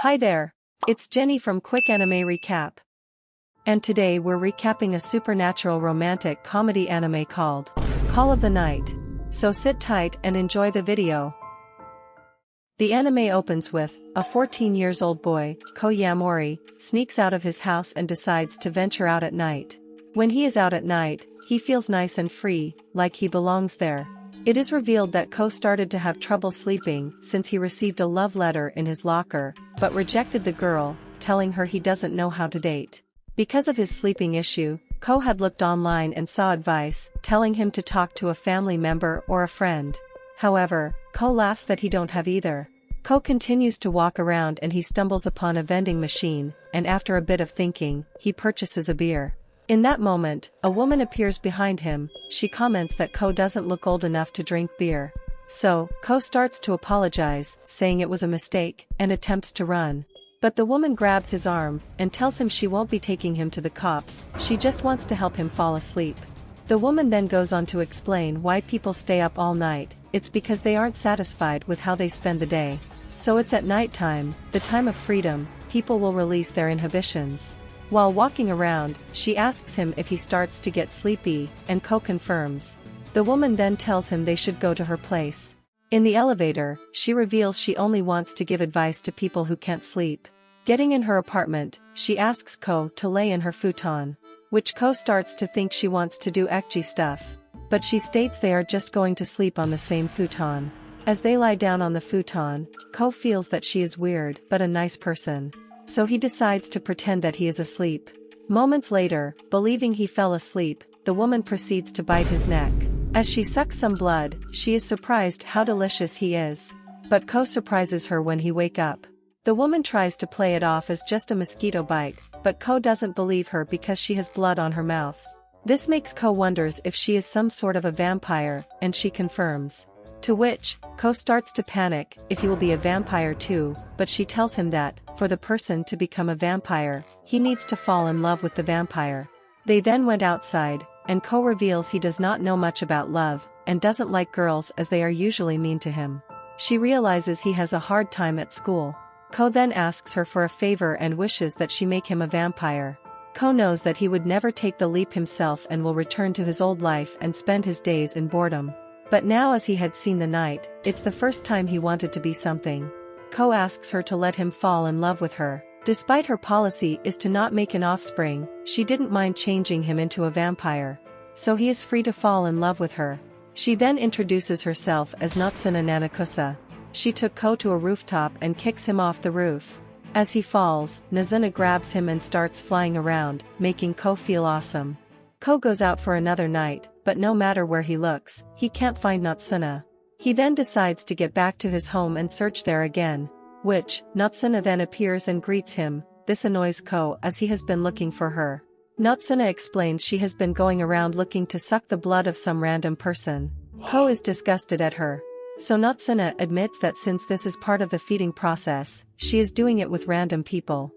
Hi there, it's Jenny from Quick Anime Recap. And today we're recapping a supernatural romantic comedy anime called Call of the Night. So sit tight and enjoy the video. The anime opens with a 14-year-old boy, Ko Yamori, sneaks out of his house and decides to venture out at night. When he is out at night, he feels nice and free, like he belongs there. It is revealed that Ko started to have trouble sleeping since he received a love letter in his locker, but rejected the girl, telling her he doesn't know how to date. Because of his sleeping issue, Ko had looked online and saw advice, telling him to talk to a family member or a friend. However, Ko laughs that he don't have either. Ko continues to walk around and he stumbles upon a vending machine, and after a bit of thinking, he purchases a beer. In that moment, a woman appears behind him. She comments that Ko doesn't look old enough to drink beer. So, Ko starts to apologize, saying it was a mistake, and attempts to run. But the woman grabs his arm, and tells him she won't be taking him to the cops, she just wants to help him fall asleep. The woman then goes on to explain why people stay up all night. It's because they aren't satisfied with how they spend the day. So it's at nighttime, the time of freedom, people will release their inhibitions. While walking around, she asks him if he starts to get sleepy, and Ko confirms. The woman then tells him they should go to her place. In the elevator, she reveals she only wants to give advice to people who can't sleep. Getting in her apartment, she asks Ko to lay in her futon, which Ko starts to think she wants to do ecchi stuff. But she states they are just going to sleep on the same futon. As they lie down on the futon, Ko feels that she is weird but a nice person. So he decides to pretend that he is asleep. Moments later, believing he fell asleep, the woman proceeds to bite his neck. As she sucks some blood, she is surprised how delicious he is. But Ko surprises her when he wakes up. The woman tries to play it off as just a mosquito bite, but Ko doesn't believe her because she has blood on her mouth. This makes Ko wonders if she is some sort of a vampire, and she confirms. To which, Ko starts to panic if he will be a vampire too, but she tells him that, for the person to become a vampire, he needs to fall in love with the vampire. They then went outside, and Ko reveals he does not know much about love, and doesn't like girls as they are usually mean to him. She realizes he has a hard time at school. Ko then asks her for a favor and wishes that she make him a vampire. Ko knows that he would never take the leap himself and will return to his old life and spend his days in boredom. But now as he had seen the night, it's the first time he wanted to be something. Ko asks her to let him fall in love with her. Despite her policy is to not make an offspring, she didn't mind changing him into a vampire. So he is free to fall in love with her. She then introduces herself as Natsuna Nanakusa. She took Ko to a rooftop and kicks him off the roof. As he falls, Nazuna grabs him and starts flying around, making Ko feel awesome. Ko goes out for another night, but no matter where he looks, he can't find Natsuna. He then decides to get back to his home and search there again. Which, Natsuna then appears and greets him. This annoys Ko as he has been looking for her. Natsuna explains she has been going around looking to suck the blood of some random person. Ko is disgusted at her. So Natsuna admits that since this is part of the feeding process, she is doing it with random people.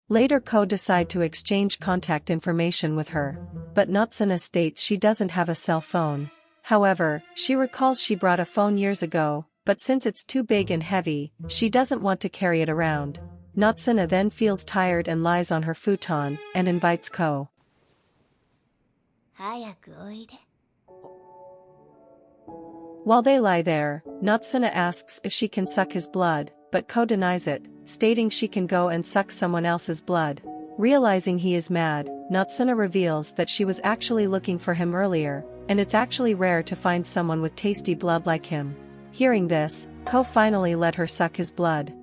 Later Ko decide to exchange contact information with her. But Natsuna states she doesn't have a cell phone. However, she recalls she brought a phone years ago, but since it's too big and heavy, she doesn't want to carry it around. Natsuna then feels tired and lies on her futon, and invites Ko. While they lie there, Natsuna asks if she can suck his blood, but Ko denies it, stating she can go and suck someone else's blood. Realizing he is mad, Natsuna reveals that she was actually looking for him earlier, and it's actually rare to find someone with tasty blood like him. Hearing this, Ko finally let her suck his blood.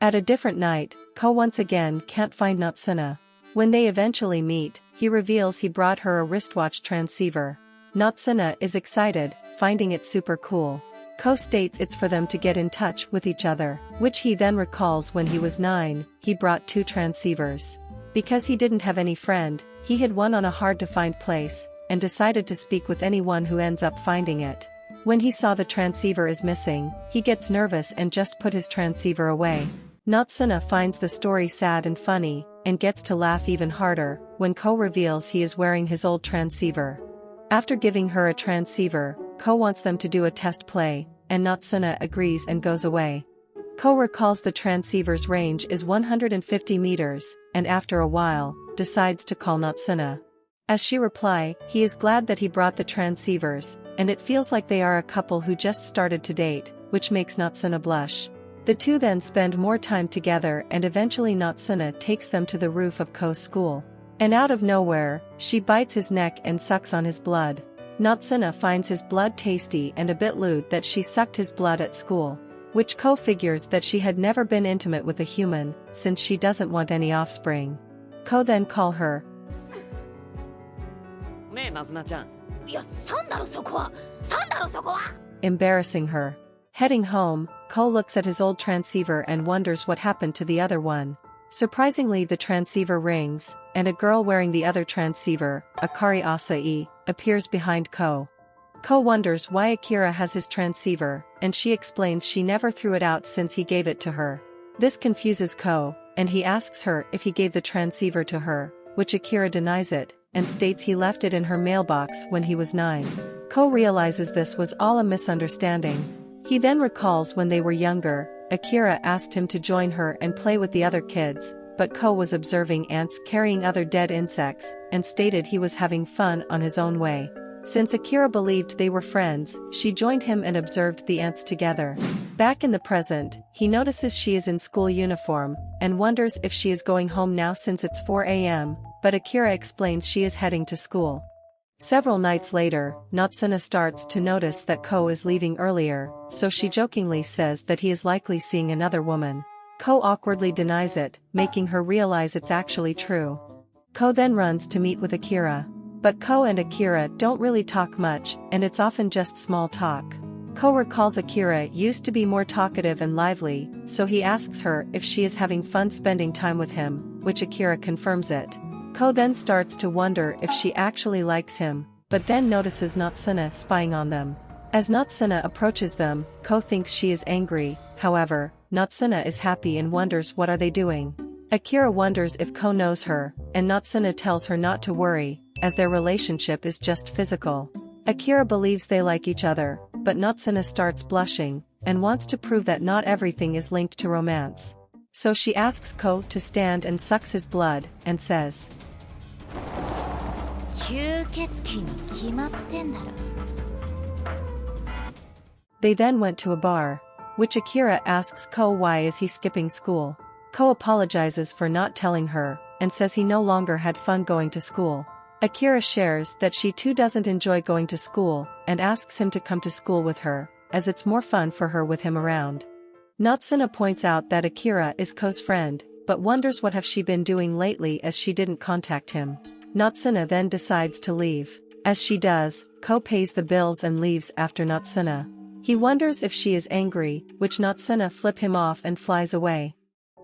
At a different night, Ko once again can't find Natsuna. When they eventually meet, he reveals he brought her a wristwatch transceiver. Natsuna is excited, finding it super cool. Ko states it's for them to get in touch with each other, which he then recalls when he was 9, he brought 2 transceivers. Because he didn't have any friend, he hid one on a hard-to-find place, and decided to speak with anyone who ends up finding it. When he saw the transceiver is missing, he gets nervous and just put his transceiver away. Natsuna finds the story sad and funny, and gets to laugh even harder, when Ko reveals he is wearing his old transceiver. After giving her a transceiver, Ko wants them to do a test play, and Natsuna agrees and goes away. Ko recalls the transceiver's range is 150 meters, and after a while, decides to call Natsuno. As she replies, he is glad that he brought the transceivers, and it feels like they are a couple who just started to date, which makes Natsuno blush. The two then spend more time together and eventually Natsuno takes them to the roof of Ko's school. And out of nowhere, she bites his neck and sucks on his blood. Natsuno finds his blood tasty and a bit lewd that she sucked his blood at school. Which Ko figures that she had never been intimate with a human, since she doesn't want any offspring. Ko then call her, embarrassing her. Heading home, Ko looks at his old transceiver and wonders what happened to the other one. Surprisingly, the transceiver rings, and a girl wearing the other transceiver, Akari Asai, appears behind Ko. Ko wonders why Akira has his transceiver, and she explains she never threw it out since he gave it to her. This confuses Ko, and he asks her if he gave the transceiver to her, which Akira denies it, and states he left it in her mailbox when he was 9. Ko realizes this was all a misunderstanding. He then recalls when they were younger, Akira asked him to join her and play with the other kids, but Ko was observing ants carrying other dead insects, and stated he was having fun on his own way. Since Akira believed they were friends, she joined him and observed the ants together. Back in the present, he notices she is in school uniform, and wonders if she is going home now since it's 4 a.m., but Akira explains she is heading to school. Several nights later, Natsuno starts to notice that Ko is leaving earlier, so she jokingly says that he is likely seeing another woman. Ko awkwardly denies it, making her realize it's actually true. Ko then runs to meet with Akira. But Ko and Akira don't really talk much, and it's often just small talk. Ko recalls Akira used to be more talkative and lively, so he asks her if she is having fun spending time with him, which Akira confirms it. Ko then starts to wonder if she actually likes him, but then notices Natsuno spying on them. As Natsuno approaches them, Ko thinks she is angry, however, Natsuno is happy and wonders what are they doing. Akira wonders if Ko knows her, and Natsuno tells her not to worry, as their relationship is just physical. Akira believes they like each other, but Natsuno starts blushing, and wants to prove that not everything is linked to romance. So she asks Ko to stand and sucks his blood, and says, They then went to a bar, which Akira asks Ko why is he skipping school. Ko apologizes for not telling her, and says he no longer had fun going to school. Akira shares that she too doesn't enjoy going to school, and asks him to come to school with her, as it's more fun for her with him around. Natsuno points out that Akira is Ko's friend, but wonders what have she been doing lately as she didn't contact him. Natsuno then decides to leave. As she does, Ko pays the bills and leaves after Natsuno. He wonders if she is angry, which Natsuno flip him off and flies away.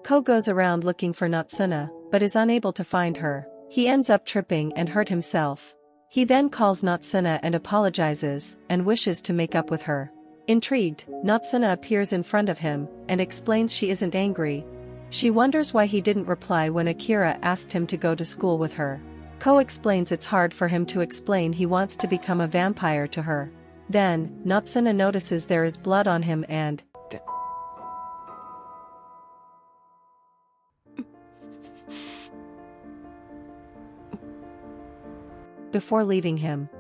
Ko goes around looking for Natsuno, but is unable to find her. He ends up tripping and hurt himself. He then calls Natsuno and apologizes, and wishes to make up with her. Intrigued, Natsuno appears in front of him, and explains she isn't angry. She wonders why he didn't reply when Akira asked him to go to school with her. Ko explains it's hard for him to explain he wants to become a vampire to her. Then, Natsuno notices there is blood on him and before leaving him.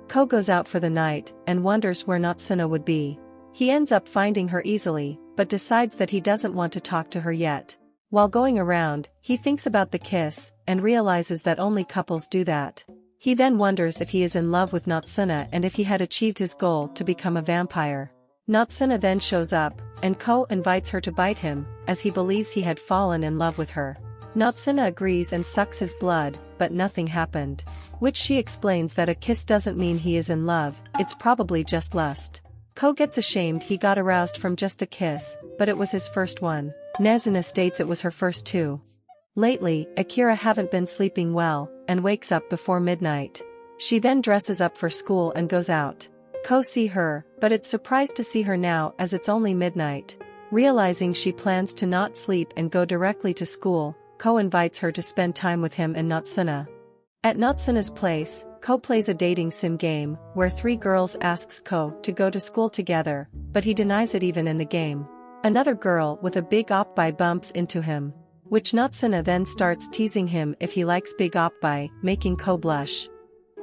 Ko goes out for the night, and wonders where Natsuno would be. He ends up finding her easily, but decides that he doesn't want to talk to her yet. While going around, he thinks about the kiss, and realizes that only couples do that. He then wonders if he is in love with Natsuno and if he had achieved his goal to become a vampire. Natsuno then shows up, and Ko invites her to bite him, as he believes he had fallen in love with her. Natsuno agrees and sucks his blood, but nothing happened. Which she explains that a kiss doesn't mean he is in love, it's probably just lust. Ko gets ashamed he got aroused from just a kiss, but it was his first one. Nazuna states it was her first too. Lately, Akira haven't been sleeping well, and wakes up before midnight. She then dresses up for school and goes out. Ko see her, but it's surprised to see her now as it's only midnight. Realizing she plans to not sleep and go directly to school, Ko invites her to spend time with him and Natsuno. At Natsuno's place, Ko plays a dating sim game, where 3 girls asks Ko to go to school together, but he denies it even in the game. Another girl with a big oppai bumps into him, which Natsuno then starts teasing him if he likes big oppai, making Ko blush.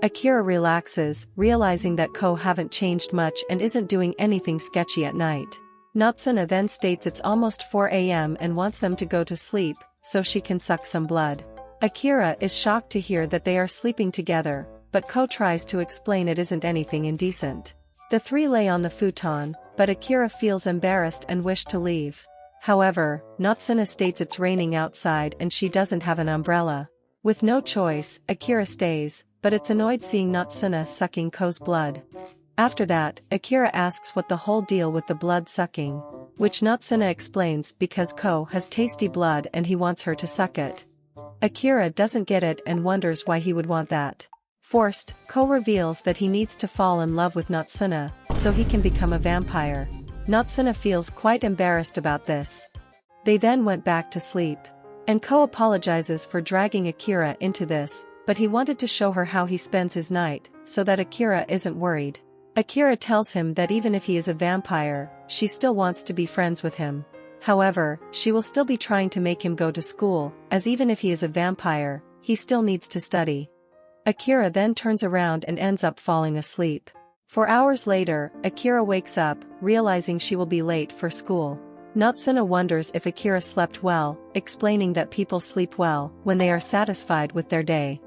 Akira relaxes, realizing that Ko haven't changed much and isn't doing anything sketchy at night. Natsuno then states it's almost 4 a.m. and wants them to go to sleep, so she can suck some blood. Akira is shocked to hear that they are sleeping together, but Ko tries to explain it isn't anything indecent. The three lay on the futon, but Akira feels embarrassed and wishes to leave. However, Natsuno states it's raining outside and she doesn't have an umbrella. With no choice, Akira stays, but it's annoyed seeing Natsuno sucking Ko's blood. After that, Akira asks what the whole deal with the blood sucking, which Natsuno explains because Ko has tasty blood and he wants her to suck it. Akira doesn't get it and wonders why he would want that. Forced, Ko reveals that he needs to fall in love with Natsuno, so he can become a vampire. Natsuno feels quite embarrassed about this. They then went back to sleep. And Ko apologizes for dragging Akira into this, but he wanted to show her how he spends his night, so that Akira isn't worried. Akira tells him that even if he is a vampire, she still wants to be friends with him. However, she will still be trying to make him go to school, as even if he is a vampire, he still needs to study. Akira then turns around and ends up falling asleep. 4 hours later, Akira wakes up, realizing she will be late for school. Natsuno wonders if Akira slept well, explaining that people sleep well when they are satisfied with their day.